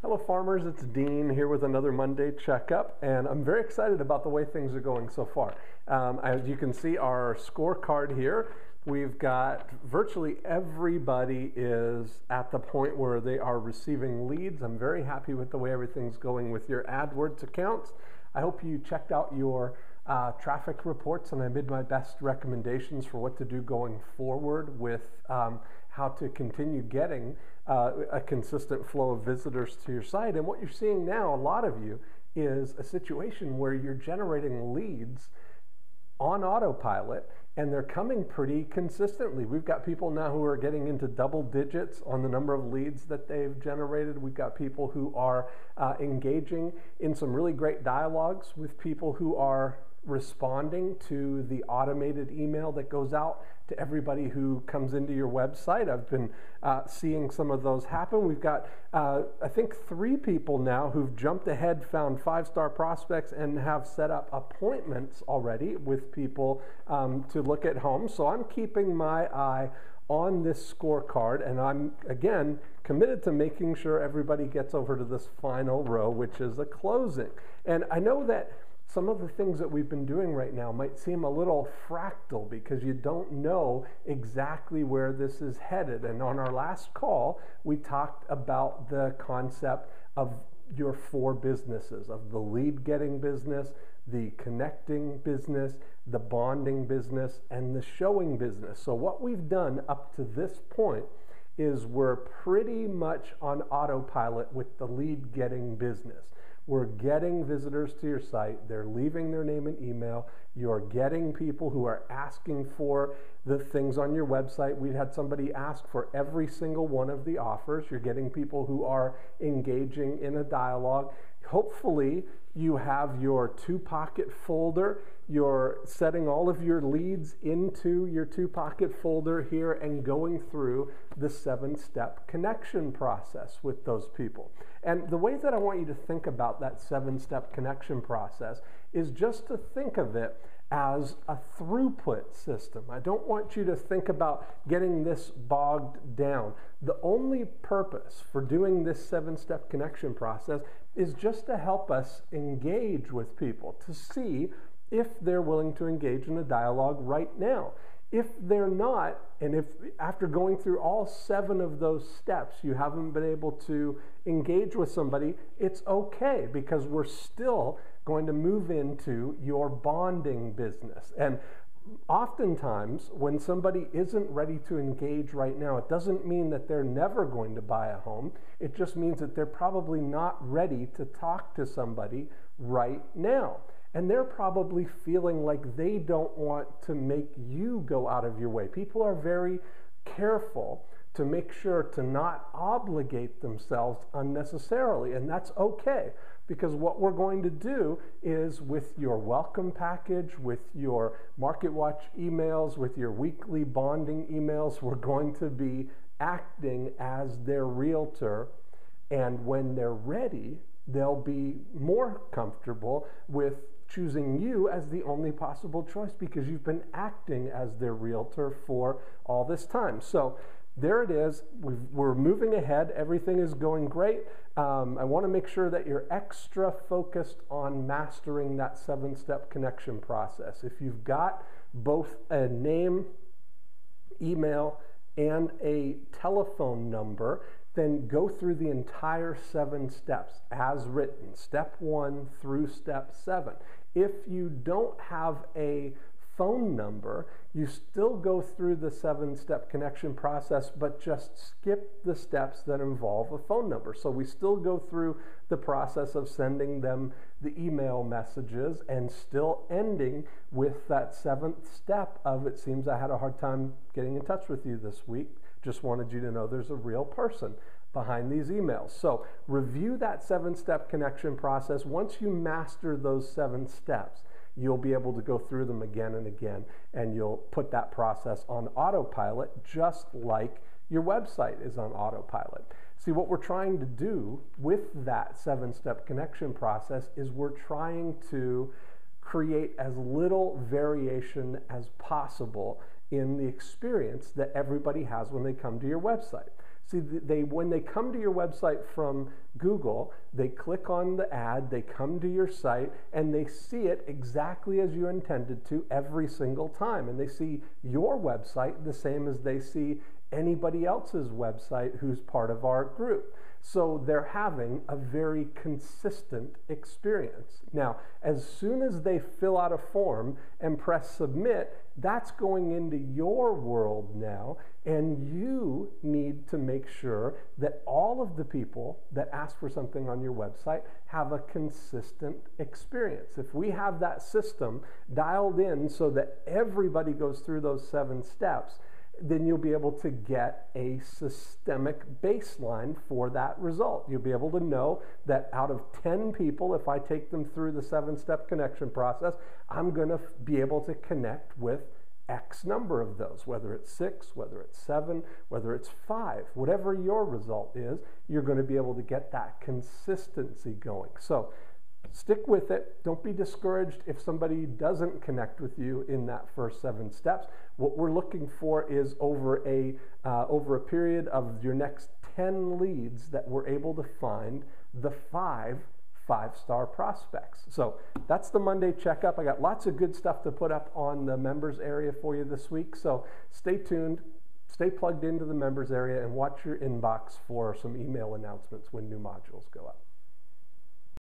Hello farmers, it's Dean here with another Monday Checkup, and I'm very excited about the way things are going so far. As you can see our scorecard here, we've got virtually everybody is at the point where they are receiving leads. I'm very happy with the way everything's going with your AdWords accounts. I hope you checked out your traffic reports, and I made my best recommendations for what to do going forward with how to continue getting a consistent flow of visitors to your site. And what you're seeing now, a lot of you, is a situation where you're generating leads on autopilot, and they're coming pretty consistently. We've got people now who are getting into double digits on the number of leads that they've generated. We've got people who are engaging in some really great dialogues with people who are responding to the automated email that goes out to everybody who comes into your website. I've been seeing some of those happen. We've got, I think, 3 people now who've jumped ahead, found 5-star prospects, and have set up appointments already with people to look at homes. So I'm keeping my eye on this scorecard, and I'm, again, committed to making sure everybody gets over to this final row, which is a closing. And I know that some of the things that we've been doing right now might seem a little fractal because you don't know exactly where this is headed. And on our last call, we talked about the concept of your 4 businesses, of the lead getting business, the connecting business, the bonding business, and the showing business. So what we've done up to this point is we're pretty much on autopilot with the lead getting business. We're getting visitors to your site. They're leaving their name and email. You're getting people who are asking for the things on your website. We had somebody ask for every single one of the offers. You're getting people who are engaging in a dialogue. Hopefully, you have your 2-pocket folder. You're setting all of your leads into your 2-pocket folder here and going through the 7-step connection process with those people. And the way that I want you to think about that 7-step connection process is just to think of it as a throughput system. I don't want you to think about getting this bogged down. The only purpose for doing this 7-step connection process is just to help us engage with people, to see if they're willing to engage in a dialogue right now. If they're not, and if after going through all 7 of those steps you haven't been able to engage with somebody, it's okay, because we're still going to move into your bonding business. And oftentimes, when somebody isn't ready to engage right now, it doesn't mean that they're never going to buy a home. It just means that they're probably not ready to talk to somebody right now. And they're probably feeling like they don't want to make you go out of your way. People are very careful to make sure to not obligate themselves unnecessarily, and that's okay, because what we're going to do is, with your welcome package, with your Market Watch emails, with your weekly bonding emails, we're going to be acting as their realtor, and when they're ready, they'll be more comfortable with choosing you as the only possible choice because you've been acting as their realtor for all this time. So there it is. We're moving ahead. Everything is going great. I want to make sure that you're extra focused on mastering that 7-step connection process. If you've got both a name, email, and a telephone number, then go through the entire 7 steps as written, step 1 through step 7. If you don't have a phone number, you still go through the 7-step connection process, but just skip the steps that involve a phone number. So we still go through the process of sending them the email messages and still ending with that 7th step of, it seems I had a hard time getting in touch with you this week. Just wanted you to know there's a real person behind these emails. So review that 7-step connection process. Once you master those 7 steps, you'll be able to go through them again and again, and you'll put that process on autopilot, just like your website is on autopilot. See, what we're trying to do with that 7-step connection process is we're trying to create as little variation as possible in the experience that everybody has when they come to your website. See, when they come to your website from Google, they click on the ad, they come to your site, and they see it exactly as you intended to every single time. And they see your website the same as they see anybody else's website who's part of our group. So they're having a very consistent experience. Now, as soon as they fill out a form and press submit, that's going into your world now, and you need to make sure that all of the people that ask for something on your website have a consistent experience. If we have that system dialed in so that everybody goes through those 7 steps, then you'll be able to get a systemic baseline for that result. You'll be able to know that out of 10 people, if I take them through the 7-step connection process, I'm going to be able to connect with X number of those, whether it's 6, whether it's 7, whether it's 5, whatever your result is, you're going to be able to get that consistency going. So stick with it. Don't be discouraged if somebody doesn't connect with you in that first 7 steps. What we're looking for is over a period of your next 10 leads that we're able to find the 5-star prospects. So that's the Monday checkup. I got lots of good stuff to put up on the members area for you this week. So stay tuned, stay plugged into the members area, and watch your inbox for some email announcements when new modules go up.